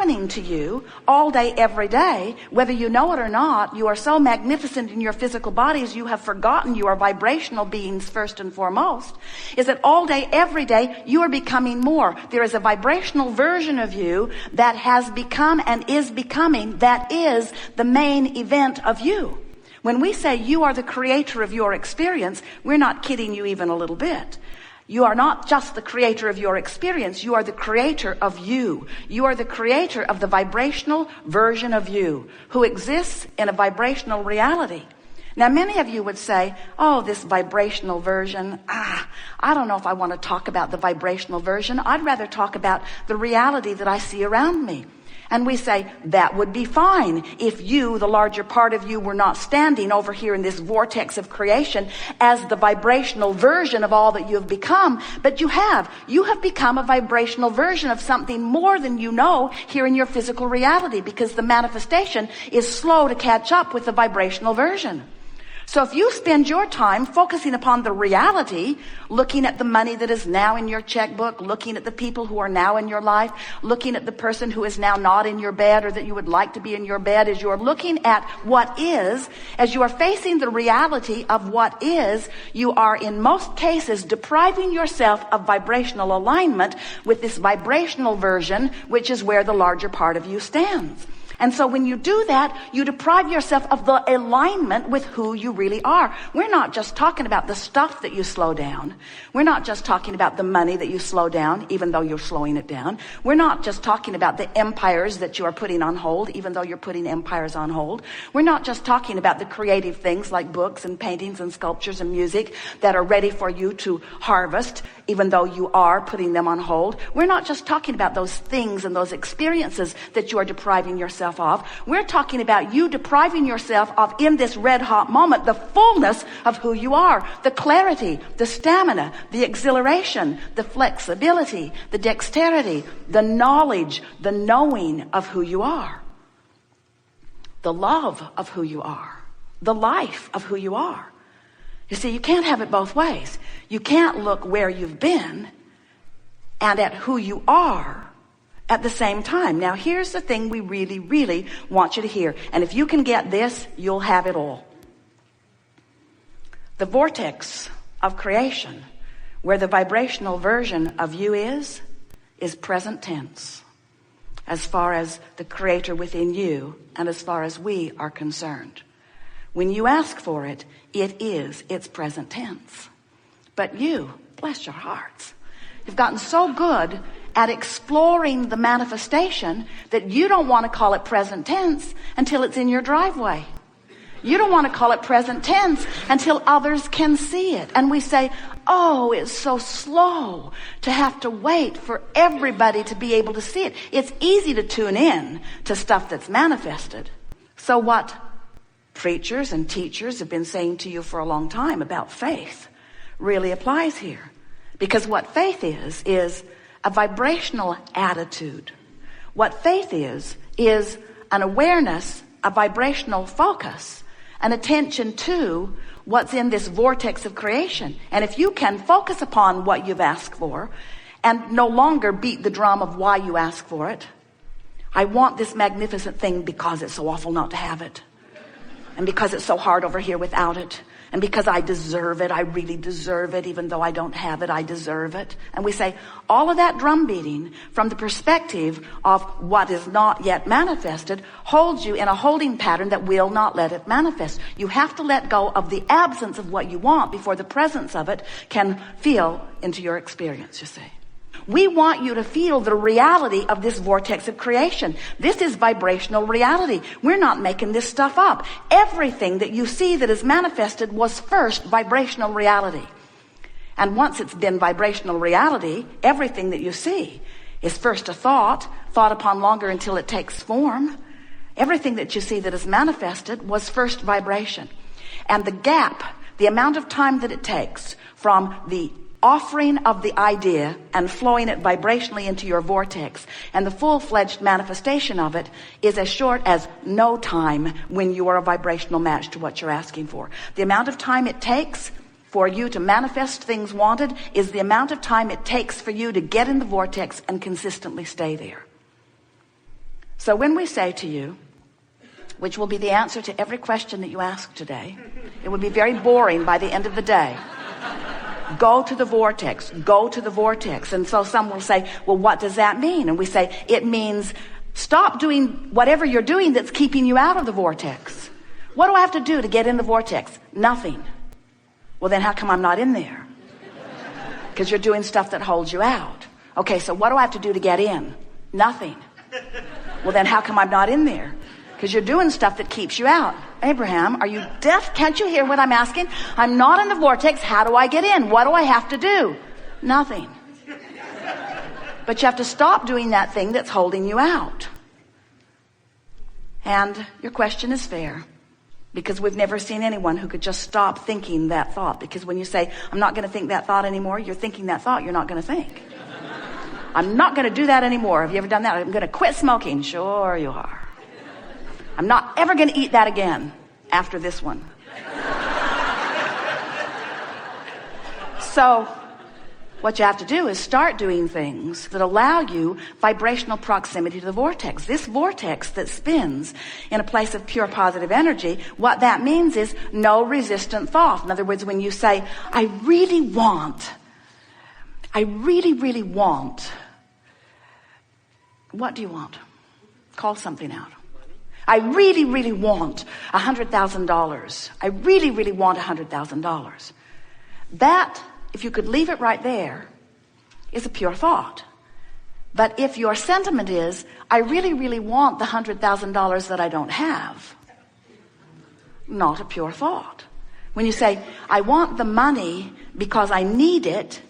happening to you all day, every day, whether you know it or not. You are so magnificent in your physical bodies, you have forgotten you are vibrational beings first and foremost, is that all day, every day, you are becoming more. There is a vibrational version of you that has become and is becoming, that is the main event of you. When we say you are the creator of your experience, we're not kidding you even a little bit. You are not just the creator of your experience. You are the creator of you. You are the creator of the vibrational version of you who exists in a vibrational reality. Now, many of you would say, oh, this vibrational version, I don't know if I want to talk about the vibrational version. I'd rather talk about the reality that I see around me. And we say, that would be fine if you, the larger part of you, were not standing over here in this vortex of creation as the vibrational version of all that you have become. But you have become a vibrational version of something more than you know here in your physical reality, because the manifestation is slow to catch up with the vibrational version. So if you spend your time focusing upon the reality, looking at the money that is now in your checkbook, looking at the people who are now in your life, looking at the person who is now not in your bed or that you would like to be in your bed, as you are looking at what is, as you are facing the reality of what is, you are in most cases depriving yourself of vibrational alignment with this vibrational version, which is where the larger part of you stands. And so when you do that, you deprive yourself of the alignment with who you really are. We're not just talking about the stuff that you slow down. We're not just talking about the money that you slow down, even though you're slowing it down. We're not just talking about the empires that you are putting on hold, even though you're putting empires on hold. We're not just talking about the creative things like books and paintings and sculptures and music that are ready for you to harvest, even though you are putting them on hold. We're not just talking about those things and those experiences that you are depriving yourself of. We're talking about you depriving yourself of, in this red hot moment, the fullness of who you are, the clarity, the stamina, the exhilaration, the flexibility, the dexterity, the knowledge, the knowing of who you are, the love of who you are, the life of who you are. You see, you can't have it both ways. You can't look where you've been and at who you are at the same time. Now, here's the thing we really, really want you to hear. And if you can get this, you'll have it all. The vortex of creation, where the vibrational version of you is present tense, as far as the creator within you and as far as we are concerned. When you ask for it, it's present tense. But you, bless your hearts, you've gotten so good at exploring the manifestation that you don't want to call it present tense until it's in your driveway. You don't want to call it present tense until others can see it. And we say, oh, it's so slow to have to wait for everybody to be able to see it. It's easy to tune in to stuff that's manifested. So what preachers and teachers have been saying to you for a long time about faith really applies here. Because what faith is a vibrational attitude. What faith is an awareness, a vibrational focus, an attention to what's in this vortex of creation. And if you can focus upon what you've asked for and no longer beat the drum of why you ask for it, I want this magnificent thing because it's so awful not to have it. And because it's so hard over here without it. And because I deserve it, I really deserve it, even though I don't have it, I deserve it. And we say all of that drum beating from the perspective of what is not yet manifested holds you in a holding pattern that will not let it manifest. You have to let go of the absence of what you want before the presence of it can feel into your experience, you see. We want you to feel the reality of this vortex of creation. This is vibrational reality. We're not making this stuff up. Everything that you see that is manifested was first vibrational reality. And once it's been vibrational reality, everything that you see is first a thought upon longer until it takes form. Everything that you see that is manifested was first vibration. And the gap, the amount of time that it takes from the offering of the idea and flowing it vibrationally into your vortex and the full-fledged manifestation of it is as short as no time when you are a vibrational match to what you're asking for. The amount of time it takes for you to manifest things wanted is the amount of time it takes for you to get in the vortex and consistently stay there. So when we say to you, which will be the answer to every question that you ask today, it would be very boring by the end of the day. Go to the vortex, go to the vortex. And so some will say, well, what does that mean? And we say, it means stop doing whatever you're doing that's keeping you out of the vortex. What do I have to do to get in the vortex? Nothing. Well, then how come I'm not in there? Because you're doing stuff that holds you out. Okay, so what do I have to do to get in? Nothing. Well, then how come I'm not in there? Because you're doing stuff that keeps you out. Abraham, are you deaf? Can't you hear what I'm asking? I'm not in the vortex. How do I get in? What do I have to do? Nothing. But you have to stop doing that thing that's holding you out. And your question is fair, because we've never seen anyone who could just stop thinking that thought. Because when you say, I'm not going to think that thought anymore, you're thinking that thought you're not going to think. I'm not going to do that anymore. Have you ever done that? I'm going to quit smoking. Sure you are. I'm not ever going to eat that again after this one. So what you have to do is start doing things that allow you vibrational proximity to the vortex. This vortex that spins in a place of pure positive energy, what that means is no resistant thought. In other words, when you say, I really, really want, what do you want? Call something out. I really, really want $100,000. I really, really want $100,000. That, if you could leave it right there, is a pure thought. But if your sentiment is, I really, really want the $100,000 that I don't have, not a pure thought. When you say, I want the money because I need it,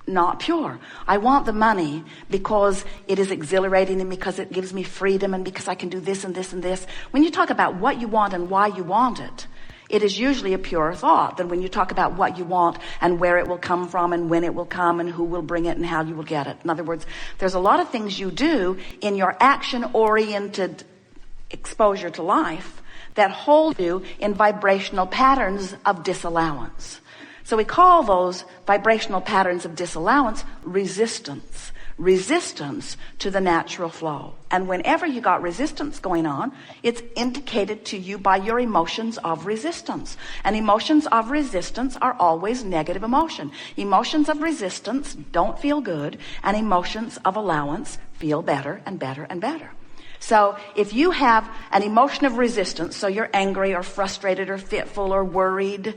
not pure. I want the money because it is exhilarating and because it gives me freedom and because I can do this and this and this. When you talk about what you want and why you want it, it is usually a pure thought than when you talk about what you want and where it will come from and when it will come and who will bring it and how you will get it. In other words, there's a lot of things you do in your action-oriented exposure to life that hold you in vibrational patterns of disallowance. So we call those vibrational patterns of disallowance resistance. Resistance to the natural flow. And whenever you got resistance going on, it's indicated to you by your emotions of resistance. And emotions of resistance are always negative emotion. Emotions of resistance don't feel good, and emotions of allowance feel better and better and better. So if you have an emotion of resistance, so you're angry or frustrated or fitful or worried,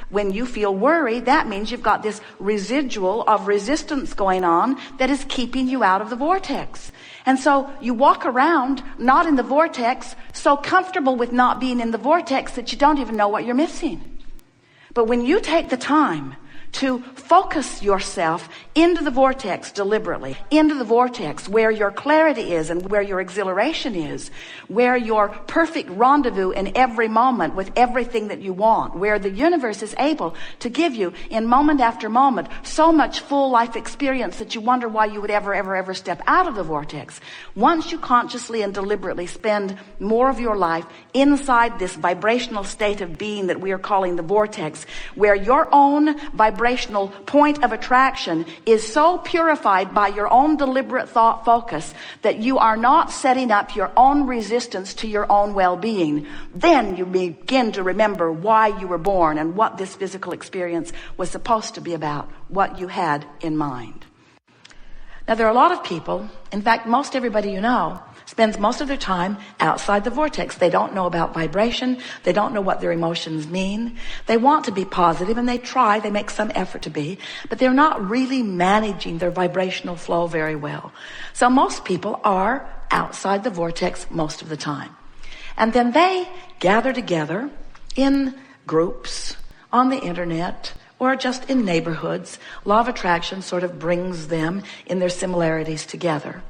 when you feel worried, that means you've got this residual of resistance going on that is keeping you out of the vortex. And so you walk around not in the vortex, so comfortable with not being in the vortex that you don't even know what you're missing. But when you take the time to focus yourself into the vortex deliberately, into the vortex where your clarity is and where your exhilaration is, where your perfect rendezvous in every moment with everything that you want, where the universe is able to give you in moment after moment so much full life experience that you wonder why you would ever step out of the vortex. Once you consciously and deliberately spend more of your life inside this vibrational state of being that we are calling the vortex, where your own vibrational point of attraction is so purified by your own deliberate thought focus that you are not setting up your own resistance to your own well-being, then you begin to remember why you were born and what this physical experience was supposed to be about, what you had in mind. Now, there are a lot of people, in fact, most everybody you know, spends most of their time outside the vortex. They don't know about vibration. They don't know what their emotions mean. They want to be positive and they try, they make some effort to be, but they're not really managing their vibrational flow very well. So most people are outside the vortex most of the time. And then they gather together in groups, on the internet, or just in neighborhoods. Law of attraction sort of brings them in their similarities together.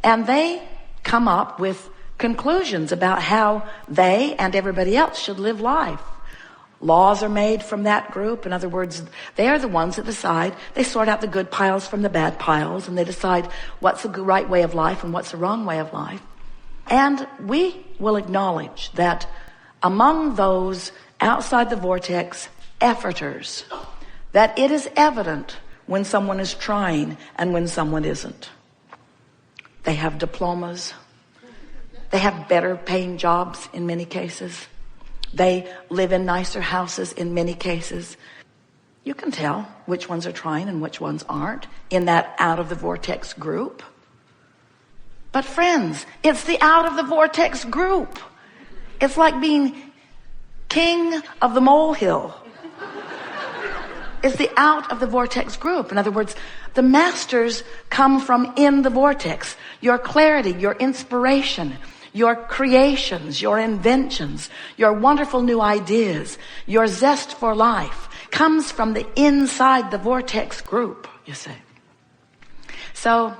And they come up with conclusions about how they and everybody else should live life. Laws are made from that group. In other words, they are the ones that decide. They sort out the good piles from the bad piles, and they decide what's the right way of life and what's the wrong way of life. And we will acknowledge that among those outside the vortex efforters, that it is evident when someone is trying and when someone isn't. They have diplomas. They have better paying jobs in many cases. They live in nicer houses in many cases. You can tell which ones are trying and which ones aren't in that out of the vortex group. But friends, it's the out of the vortex group. It's like being king of the molehill. It's the out of the vortex group. In other words, the masters come from in the vortex. Your clarity, your inspiration, your creations, your inventions, your wonderful new ideas, your zest for life comes from the inside the vortex group, you see. So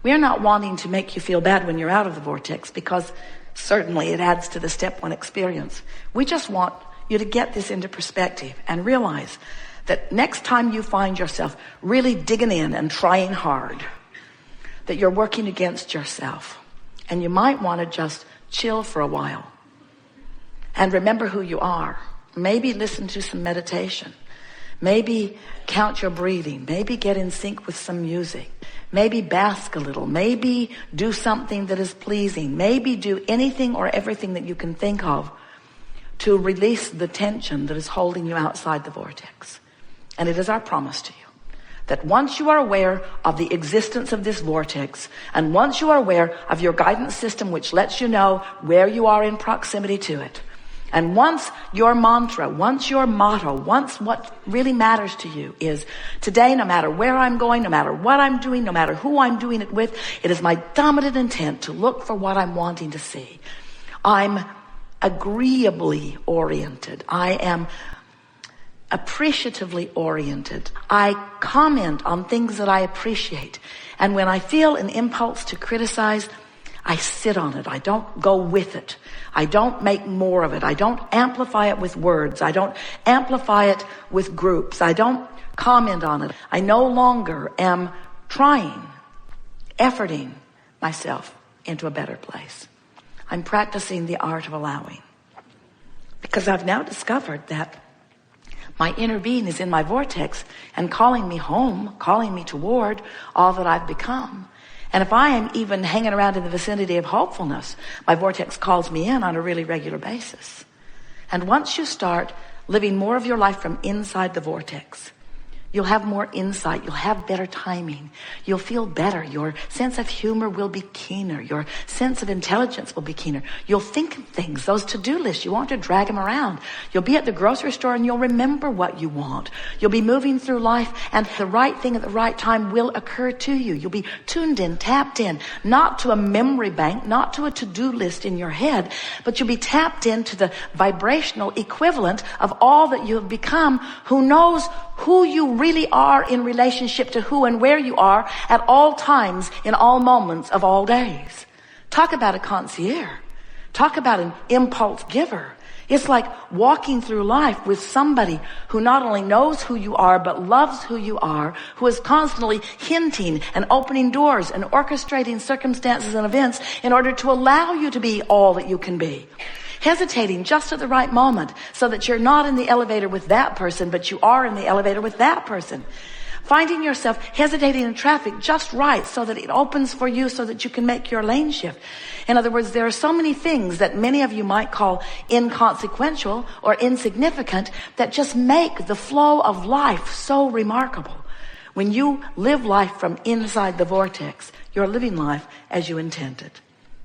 we're not wanting to make you feel bad when you're out of the vortex, because certainly it adds to the step one experience. We just want you to get this into perspective and realize that next time you find yourself really digging in and trying hard, that you're working against yourself. And you might want to just chill for a while and remember who you are. Maybe listen to some meditation. Maybe count your breathing. Maybe get in sync with some music. Maybe bask a little. Maybe do something that is pleasing. Maybe do anything or everything that you can think of to release the tension that is holding you outside the vortex. And it is our promise to you that once you are aware of the existence of this vortex, and once you are aware of your guidance system, which lets you know where you are in proximity to it, and once your mantra, once your motto, once what really matters to you is, today, no matter where I'm going, no matter what I'm doing, no matter who I'm doing it with, it is my dominant intent to look for what I'm wanting to see. I'm agreeably oriented. I am appreciatively oriented. I comment on things that I appreciate. And when I feel an impulse to criticize, I sit on it. I don't go with it. I don't make more of it. I don't amplify it with words. I don't amplify it with groups. I don't comment on it. I no longer am trying, efforting myself into a better place. I'm practicing the art of allowing. Because I've now discovered that my inner being is in my vortex and calling me home, calling me toward all that I've become. And if I am even hanging around in the vicinity of hopefulness, my vortex calls me in on a really regular basis. And once you start living more of your life from inside the vortex, you'll have more insight. You'll have better timing. You'll feel better. Your sense of humor will be keener. Your sense of intelligence will be keener. You'll think of things, those to-do lists. You won't have to drag them around. You'll be at the grocery store and you'll remember what you want. You'll be moving through life and the right thing at the right time will occur to you. You'll be tuned in, tapped in, not to a memory bank, not to a to-do list in your head, but you'll be tapped into the vibrational equivalent of all that you have become, who knows who you really are in relationship to who and where you are at all times, in all moments of all days. Talk about a concierge. Talk about an impulse giver. It's like walking through life with somebody who not only knows who you are, but loves who you are, who is constantly hinting and opening doors and orchestrating circumstances and events in order to allow you to be all that you can be. Hesitating just at the right moment so that you're not in the elevator with that person, but you are in the elevator with that person. Finding yourself hesitating in traffic just right so that it opens for you so that you can make your lane shift. In other words, there are so many things that many of you might call inconsequential or insignificant that just make the flow of life so remarkable. When you live life from inside the vortex, you're living life as you intended.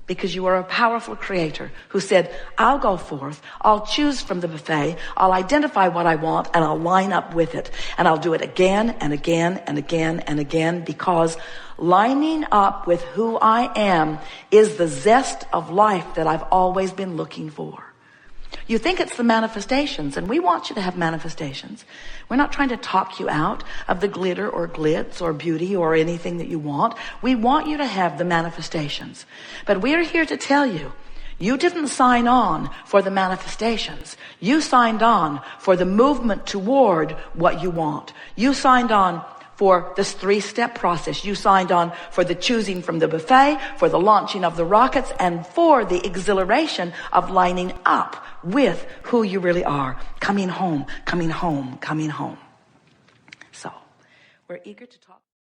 Because you are a powerful creator who said, I'll go forth, I'll choose from the buffet, I'll identify what I want, and I'll line up with it. And I'll do it again and again and again and again, because lining up with who I am is the zest of life that I've always been looking for. You think it's the manifestations, and we want you to have manifestations. We're not trying to talk you out of the glitter or glitz or beauty or anything that you want. We want you to have the manifestations. But we're here to tell you, you didn't sign on for the manifestations. You signed on for the movement toward what you want. You signed on for this 3-step process. You signed on for the choosing from the buffet, for the launching of the rockets, and for the exhilaration of lining up with who you really are. Coming home, coming home, coming home. So, we're eager to talk.